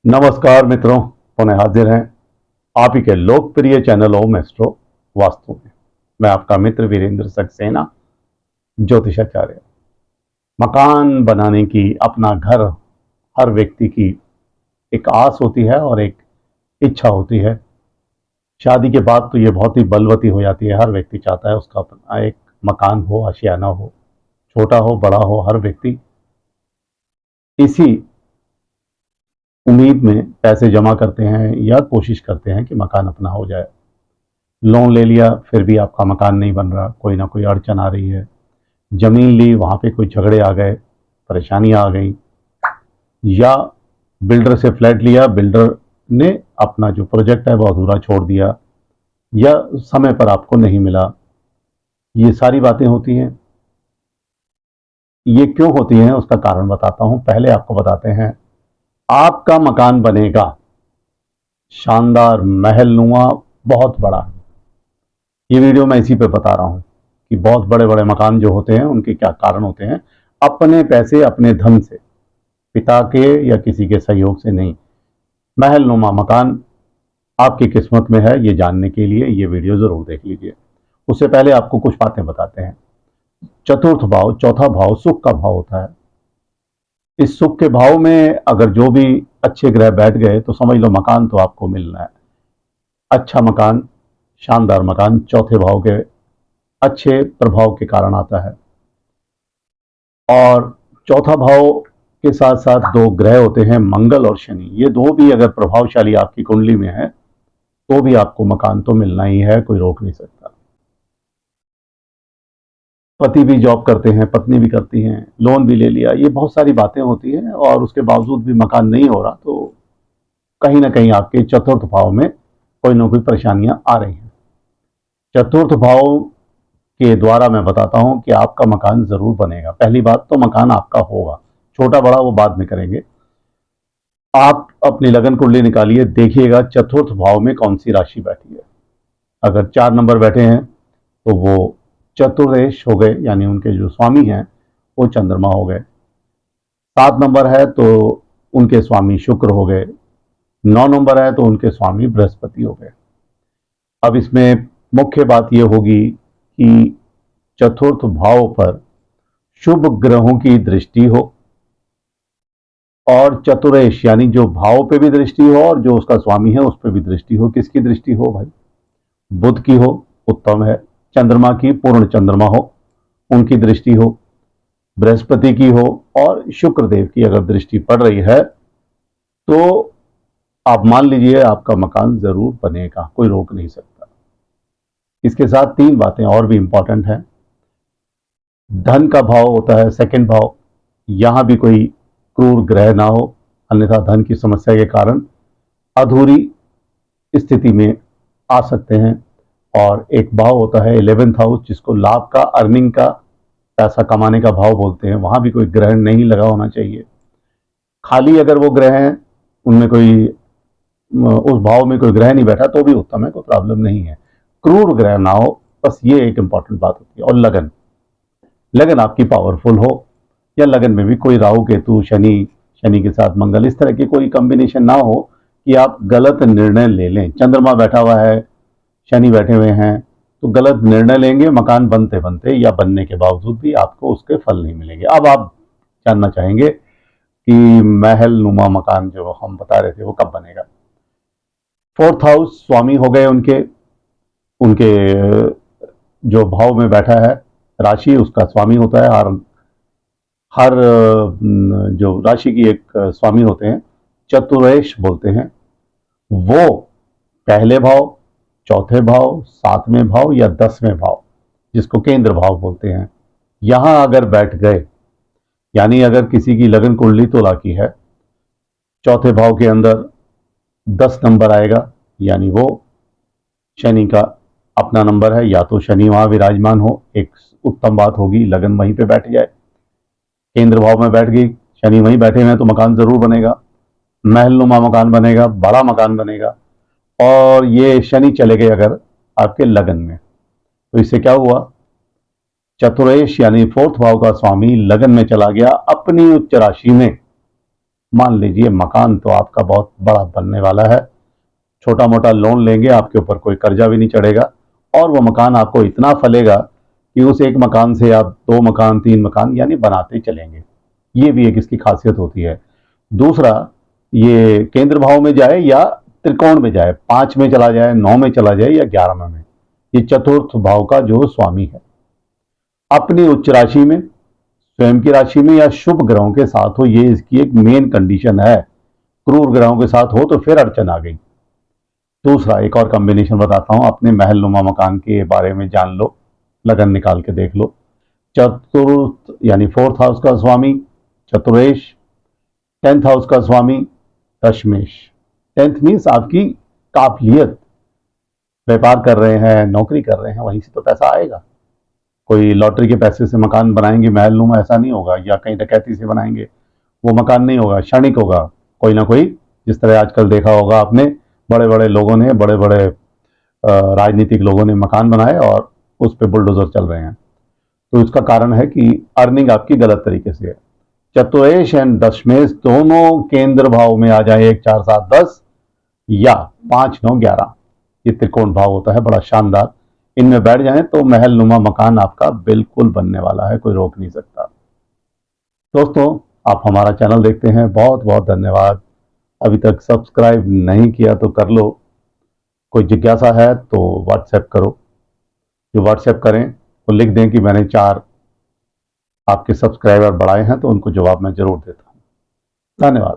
नमस्कार मित्रों, पुनः हाजिर हैं आप ही के लोकप्रिय चैनल ओम एस्ट्रो वास्तु में। मैं आपका मित्र वीरेंद्र सक्सेना, ज्योतिषाचार्य। मकान बनाने की, अपना घर हर व्यक्ति की एक आस होती है और एक इच्छा होती है। शादी के बाद तो ये बहुत ही बलवती हो जाती है। हर व्यक्ति चाहता है उसका अपना एक मकान हो, आशियाना हो, छोटा हो बड़ा हो, हर व्यक्ति इसी उम्मीद में पैसे जमा करते हैं या कोशिश करते हैं कि मकान अपना हो जाए। लोन ले लिया फिर भी आपका मकान नहीं बन रहा, कोई ना कोई अड़चन आ रही है। ज़मीन ली, वहाँ पे कोई झगड़े आ गए, परेशानियाँ आ गई, या बिल्डर से फ्लैट लिया, बिल्डर ने अपना जो प्रोजेक्ट है वो अधूरा छोड़ दिया, या समय पर आपको नहीं मिला। ये सारी बातें होती हैं। ये क्यों होती हैं उसका कारण बताता हूँ। पहले आपको बताते हैं, आपका मकान बनेगा शानदार महल नुमा, बहुत बड़ा। ये वीडियो मैं इसी पे बता रहा हूँ कि बहुत बड़े बड़े मकान जो होते हैं उनके क्या कारण होते हैं। अपने पैसे, अपने धन से, पिता के या किसी के सहयोग से नहीं। महल नुमा मकान आपकी किस्मत में है, ये जानने के लिए ये वीडियो जरूर देख लीजिए। उससे पहले आपको कुछ बातें बताते हैं। चतुर्थ भाव, चौथा भाव सुख का भाव होता है। इस सुख के भाव में अगर जो भी अच्छे ग्रह बैठ गए तो समझ लो मकान तो आपको मिलना है। अच्छा मकान, शानदार मकान चौथे भाव के अच्छे प्रभाव के कारण आता है। और चौथा भाव के साथ साथ दो ग्रह होते हैं, मंगल और शनि। ये दो भी अगर प्रभावशाली आपकी कुंडली में है तो भी आपको मकान तो मिलना ही है, कोई रोक नहीं सकता। पति भी जॉब करते हैं, पत्नी भी करती हैं, लोन भी ले लिया, ये बहुत सारी बातें होती हैं और उसके बावजूद भी मकान नहीं हो रहा, तो कहीं ना कहीं आपके चतुर्थ भाव में कोई ना कोई परेशानियां आ रही हैं। चतुर्थ भाव के द्वारा मैं बताता हूं कि आपका मकान जरूर बनेगा। पहली बात तो मकान आपका होगा, छोटा बड़ा वो बाद में करेंगे। आप अपनी लगन कुंडली निकालिए, देखिएगा चतुर्थ भाव में कौन सी राशि बैठी है। अगर 4 नंबर बैठे हैं तो वो चतुर्देश हो गए, यानी उनके जो स्वामी हैं वो चंद्रमा हो गए। 7 नंबर है तो उनके स्वामी शुक्र हो गए। 9 नंबर है तो उनके स्वामी बृहस्पति हो गए। अब इसमें मुख्य बात यह होगी कि चतुर्थ भाव पर शुभ ग्रहों की दृष्टि हो और चतुरेश यानी जो भाव पे भी दृष्टि हो और जो उसका स्वामी है उस पर भी दृष्टि हो। किसकी दृष्टि हो भाई? बुध की हो, उत्तम है। चंद्रमा की, पूर्ण चंद्रमा हो, उनकी दृष्टि हो। बृहस्पति की हो और शुक्र देव की अगर दृष्टि पड़ रही है तो आप मान लीजिए आपका मकान जरूर बनेगा, कोई रोक नहीं सकता। इसके साथ 3 बातें और भी इंपॉर्टेंट हैं। धन का भाव होता है सेकंड भाव, यहां भी कोई क्रूर ग्रह ना हो, अन्यथा धन की समस्या के कारण अधूरी स्थिति में आ सकते हैं। और एक भाव होता है 11th हाउस, जिसको लाभ का, अर्निंग का, पैसा कमाने का भाव बोलते हैं। वहां भी कोई ग्रह नहीं लगा होना चाहिए। खाली अगर वो ग्रह हैं, उनमें कोई, उस भाव में कोई ग्रह नहीं बैठा तो भी उत्तम है, कोई प्रॉब्लम नहीं है। क्रूर ग्रह ना हो, बस ये एक इंपॉर्टेंट बात होती है। और लगन, लगन आपकी पावरफुल हो, या लगन में भी कोई राहु केतु, शनि, शनि के साथ मंगल, इस तरह की कोई कॉम्बिनेशन ना हो कि आप गलत निर्णय ले लें। चंद्रमा बैठा हुआ है, शनि बैठे हुए हैं, तो गलत निर्णय लेंगे, मकान बनते बनते या बनने के बावजूद भी आपको उसके फल नहीं मिलेंगे। अब आप जानना चाहेंगे कि महल नुमा मकान जो हम बता रहे थे वो कब बनेगा। फोर्थ हाउस स्वामी हो गए उनके, उनके जो भाव में बैठा है राशि, उसका स्वामी होता है। हर हर जो राशि की एक स्वामी होते हैं, चतुरेश बोलते हैं, वो पहले भाव, चौथे भाव, 7वें भाव या 10वें भाव, जिसको केंद्र भाव बोलते हैं, यहां अगर बैठ गए, यानी अगर किसी की लगन कुंडली तुला की है, चौथे भाव के अंदर 10 नंबर आएगा, यानी वो शनि का अपना नंबर है, या तो शनि वहां विराजमान हो, एक उत्तम बात होगी, लगन वहीं पे बैठ जाए। केंद्र भाव में बैठ गई, शनि वहीं बैठे हुए हैं तो मकान जरूर बनेगा, महलनुमा मकान बनेगा, बड़ा मकान बनेगा। और ये शनि चले गए अगर आपके लगन में, तो इससे क्या हुआ, चतुरेश यानी फोर्थ भाव का स्वामी लगन में चला गया अपनी उच्च राशि में, मान लीजिए मकान तो आपका बहुत बड़ा बनने वाला है, छोटा मोटा लोन लेंगे, आपके ऊपर कोई कर्जा भी नहीं चढ़ेगा, और वो मकान आपको इतना फलेगा कि उस एक मकान से आप 2 मकान 3 मकान यानी बनाते चलेंगे। ये भी एक इसकी खासियत होती है। दूसरा, ये केंद्र भाव में जाए या त्रिकोण में जाए, 5 में चला जाए, 9 में चला जाए या 11 में, ये चतुर्थ भाव का जो स्वामी है अपनी उच्च राशि में, स्वयं की राशि में या शुभ ग्रहों के साथ हो, ये इसकी एक मेन कंडीशन है। क्रूर ग्रहों के साथ हो तो फिर अड़चन आ गई। दूसरा एक और कॉम्बिनेशन बताता हूं, अपने महल नुमा मकान के बारे में जान लो, लगन निकाल के देख लो। चतुर्थ यानी फोर्थ हाउस का स्वामी चतुरेश, 10th हाउस का स्वामी दशमेश। 10th मीन्स आपकी काबिलियत, व्यापार कर रहे हैं, नौकरी कर रहे हैं, वहीं से तो पैसा आएगा। कोई लॉटरी के पैसे से मकान बनाएंगे महल नुमा, ऐसा नहीं होगा, या कहीं डकैती से बनाएंगे, वो मकान नहीं होगा, क्षणिक होगा। कोई ना कोई, जिस तरह आजकल देखा होगा आपने, बड़े बड़े लोगों ने, बड़े बड़े राजनीतिक लोगों ने मकान बनाए और उस पर बुलडोजर चल रहे हैं। तो इसका कारण है कि अर्निंग आपकी गलत तरीके से है। चतुरेश एंड दशमेश दोनों केंद्र भाव में आ जाए, 1 4 7 10 या 5 9 11, ये त्रिकोण भाव होता है बड़ा शानदार। इनमें बैठ जाएं तो महल नुमा मकान आपका बिल्कुल बनने वाला है, कोई रोक नहीं सकता। दोस्तों, आप हमारा चैनल देखते हैं, बहुत बहुत धन्यवाद। अभी तक सब्सक्राइब नहीं किया तो कर लो। कोई जिज्ञासा है तो व्हाट्सएप करो, जो व्हाट्सएप करें वो लिख दें कि मैंने 4 आपके सब्सक्राइबर बढ़ाए हैं, तो उनको जवाब मैं जरूर देता हूँ। धन्यवाद।